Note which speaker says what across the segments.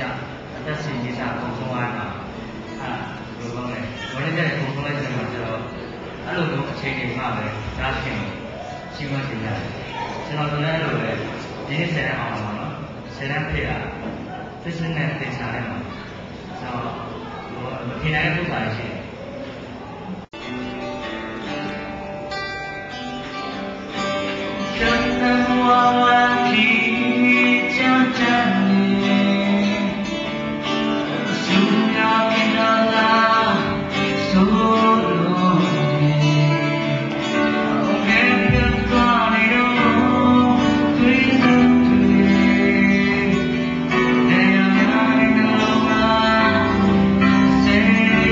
Speaker 1: 下，但是一下沟通完了，有讲嘞，我哋真係溝通咧就係就一路都အခြေ景化嘅家庭習慣性嘅，然後咧一路咧今年成日學嘛咯，成日配啊，最新嘅對象咧嘛，就我天天都在一起。真能忘完皮将真理，需要给到他所有你，我偏偏挂你的对对对，那样爱的话谁结婚了。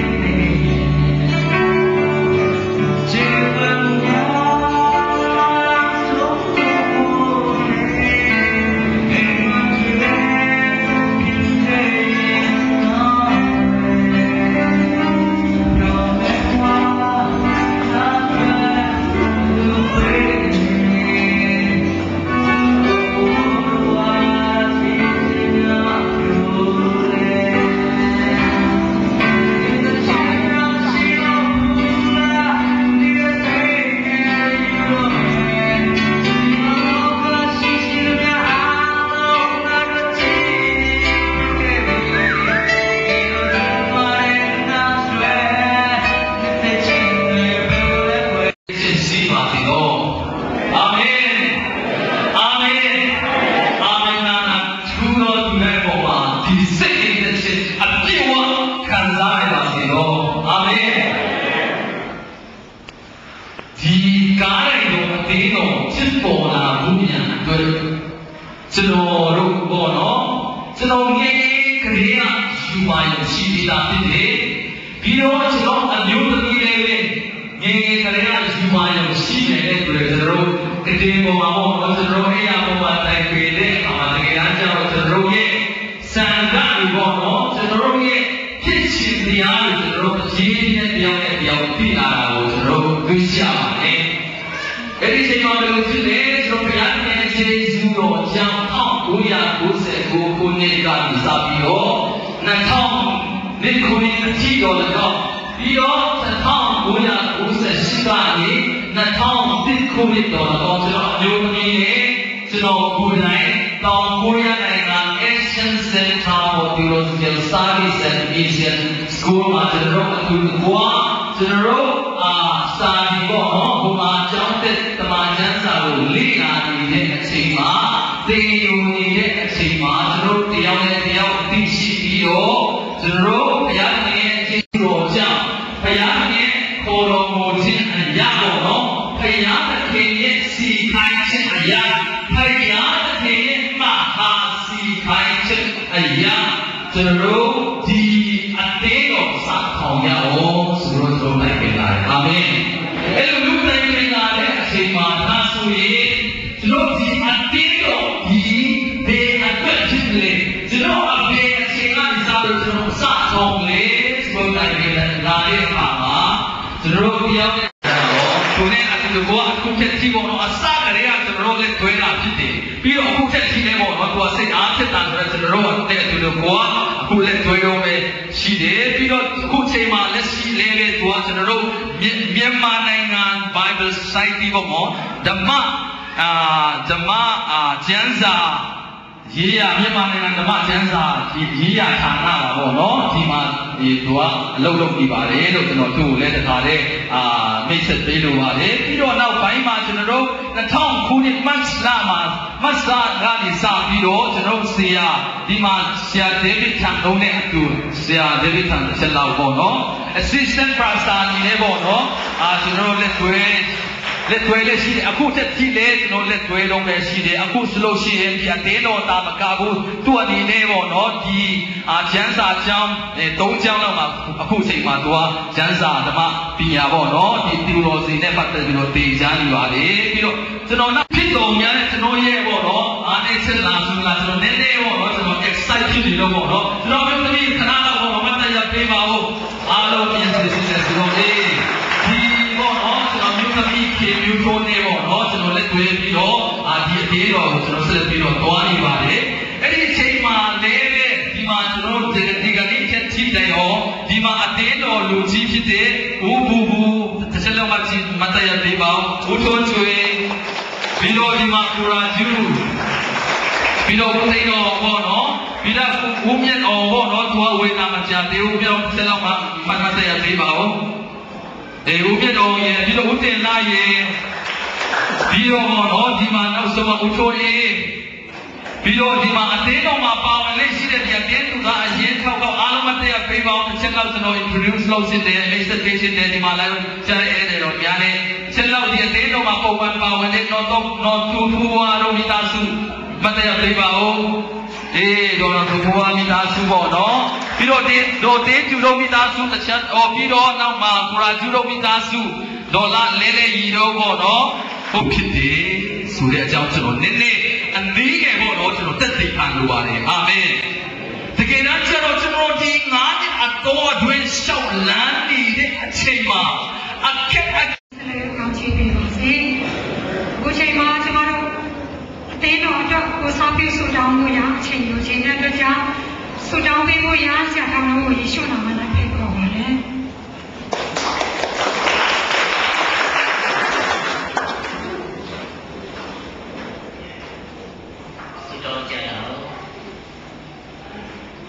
Speaker 1: Assistant Pastor အနေနဲ့ပေါ့နော်ကျွန်တော်တို့လက်တွဲလက်ရှိတယ်အခုတက်ကြည့်လေကျွန်တော်လက်တွဲလုံးပဲရှိတယ်အခုဆိုလို့ရှိရင်ဒီအတင်းတော်တာမကဘူးသူ့အနေနဲ့ပေါ့နော်ဒီကျမ်းစာကျောင်း၃ကျောင်းလောက်မှာအခုချိန်မှာသူကကျမ်းစာဓမ္မပညာပေါ့နော်ဒီတီလိုစီနဲ့ပတ်သက်ပြီးတော့သင်ကြားနေပါလေပြီးတော့ကျွန်တော်နောက်ဖြစ်တော်များတဲ့ကျွန်တော်ရဲ့ပေါ့နော်အားနဲ့ဆက်လာဆိုလာကျွန်တော်နည်းနည်းပေါ့နော်ကျွန်တော် excite ဖြစ်နေတော့ပေါ့နော်ကျွန်တော်မျိုးသမီးခဏလောက်ပေါ့နော်မတ်တရားပေးပါဦးအားလုံးပြန်စစ်စစ်ဆိုတော့ဒီပေါ့နော်ကျွန်တော်မျိုးသမီးခေမျိုးထိုးနေပေါ့နော်ကျွန်တော်လက်တွေ့ပြီးတော့ဒီအသေးတော်ကိုကျွန်တော်ဆက်ပြီးတော့တွားနေပါတယ်အဲ့ဒီအချိန်မှာလည်းဒီမှာ ဒီမှာအတင်းတော်လူကြီးဖြစ်တဲ့ဦးဘူတစ်ချက်လုံးမှကြည့်မတရသေးပါဘူးဦးထွန်းချွေပြီးတော့ဒီမှာကူရာကျူပြီးတော့ဦးသိန်းတော်ပေါ့နော်ပြီးတော့ဦးမြတ်တော်ပေါ့နော်သူကဝေနာမကြသေးဘူးပြောင်းတစ်ချက်လုံးမှမတရသေးပါဘူးဦးမြတ်တော်ရဲ့ပြီးတော့ဦးတင်လာရဲ့ပြီးတော့ပေါ့နော်ဒီမှာနောက်ဆုံးဦးထွန်းရေးပြီးတော့ဒီမှာအသေးတော်မှာပါဝင်လက်ရှိတဲ့ဒီအတင်းသူကအရင်ထောက်အားလုံးမတည့်ရပေးပါအောင်တစ်ချက်လောက်ကျွန်တော် introduce လုပ်စစ်တယ် presentation တယ်ဒီမှာလာကြားရတဲ့တော့များတယ်ချက်လောက်ဒီအသေးတော်မှာပုံမှန်ပါဝင်တဲ့တော့တူထူဝါတို့မိသားစုမတည့်ရပေးပါဦးတော့တူထူဝါမိသားစုပေါ့နော်ပြီးတော့တို့တင်းကျူတို့မိသားစုတစ်ချက်ပြီးတော့နောက်မှာကိုရာကျူတို့မိသားစုဒေါ်လာလဲရီတော့ပေါ့နော်ဟုတ်ဖြစ်တယ်ဆိုတဲ့အကြောင်းကျွန်တော်နည်းနည်းအနည်းငယ်ပေါ့နော်ကျွန်တော်တက်သိခံလိုပါတယ်အာမင်တကယ်တော့ကျွန်တော်ဒီ9နှစ်အတော်အတွင်းရှောက်လန်းနေတဲ့အချိန်မှာအခက်အခဲ
Speaker 2: ကောင်းချီးပေးပါစေအခုချိန်မှာကျွန်တော်တို့အသေးတော်အတွက်ကိုစားပြုဆူတောင်းမှုရအချိန်ယူခြင်းတဲ့အတွက်ကြောင့်ဆူတောင်းပေးဖို့ရဆရာတော်ကိုယေရှုနာမနဲ့ဖိတ်ခေါ်ပါတယ်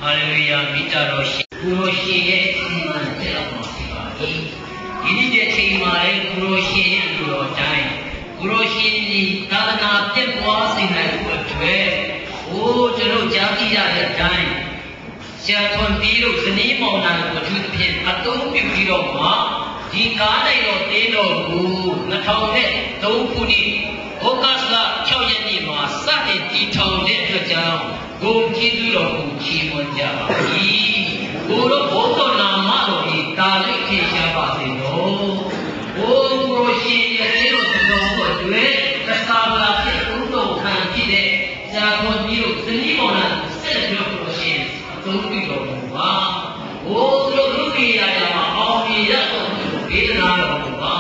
Speaker 3: ဟာလေလုယာမိကြတော်ရှင်ကိုရောရှင်ရဲ့အစီအမံတက်ရောက်မှာဖြစ်ပါ၏ဒီနေ့တဲ့ချိန်မှာလည်းကိုရောရှင်ရဲ့လူတော်တိုင်းကိုရောရှင်ဒီသာသနာပြည့်ပွားစေနိုင်ဖို့အတွက်ကျွန်တော်ကြားသိရတဲ့အတိုင်းဆရာထွန်တီးတို့ဇနီးမောင်နှံတို့အထူးသဖြင့်အသုံးပြုပြီးတော့မှဒီကားတိုင်းတော်တင်းတော်ကို2003ခုနှစ်ဩဂတ်လ6ရက်နေ့မှာစတင်တည်ထောင်တဲ့အတွက်ကြောင့်ကိုကြည်သူတော်ကိုချီးမွမ်းကြပါ၏ကိုတို့ဘုရားနာမတော်ဤတာလိခေရှားပါစေတော်ကိုရှင်ရဲ့တော်ကိုတွေ့သစ္စာလာဖြစ်ဥတော်ခံဖြစ်တဲ့ဇာခွန်ကြီးတို့ဇနီးမောင်နှံဆက်ပြီးတော့ရှင်အသုံးပြုတော်မူပါတို့လူကြီးရရမှာအောင်မြင်ရတော်မူဒေသနာတော်မူပါ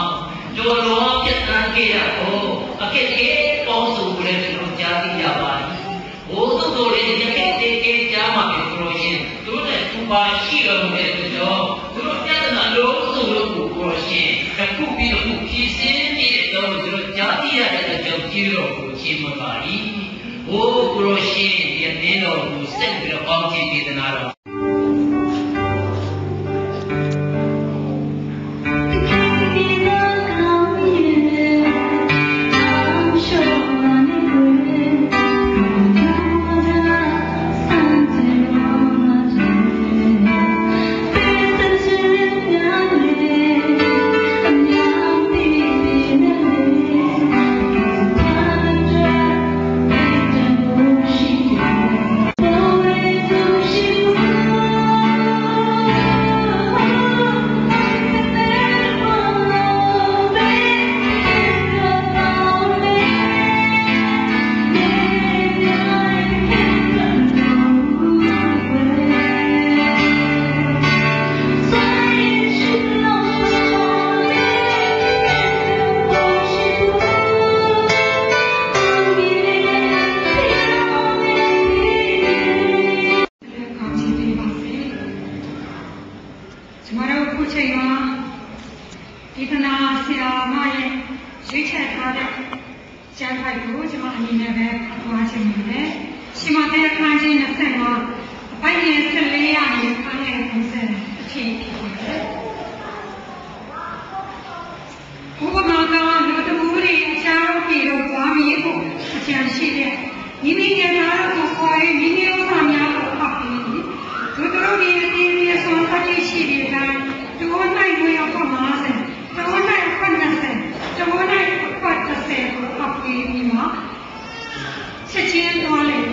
Speaker 3: ကျော်တော်ပြတ်တန်းခဲ့ရတော့အခက်ခဲပေါင်းစုံလည်းကျွန်တော်ကြားသိရပါသည်တို့ရဲ့ယနေ့တေကြားမှာပြောလို့ရှင်တို့နဲ့သူပါရှိတော်မူတဲ့ကြောင့်တို့ပြဿနာလုံးစုံလို့ကိုရှင်အခုပြီးတော့ဖြည့်စင်းပြီးတော့တို့ကြားသိရတဲ့ကြောင့်ကြည့်တော်ကိုရှင်းမပါ၏ကိုရှင်ယနေ့တော်ကိုဆက်ပြီးတော့ပေါင်းကြည့်ဒေသနာတော်
Speaker 2: ချက်ချင်းသွားလေ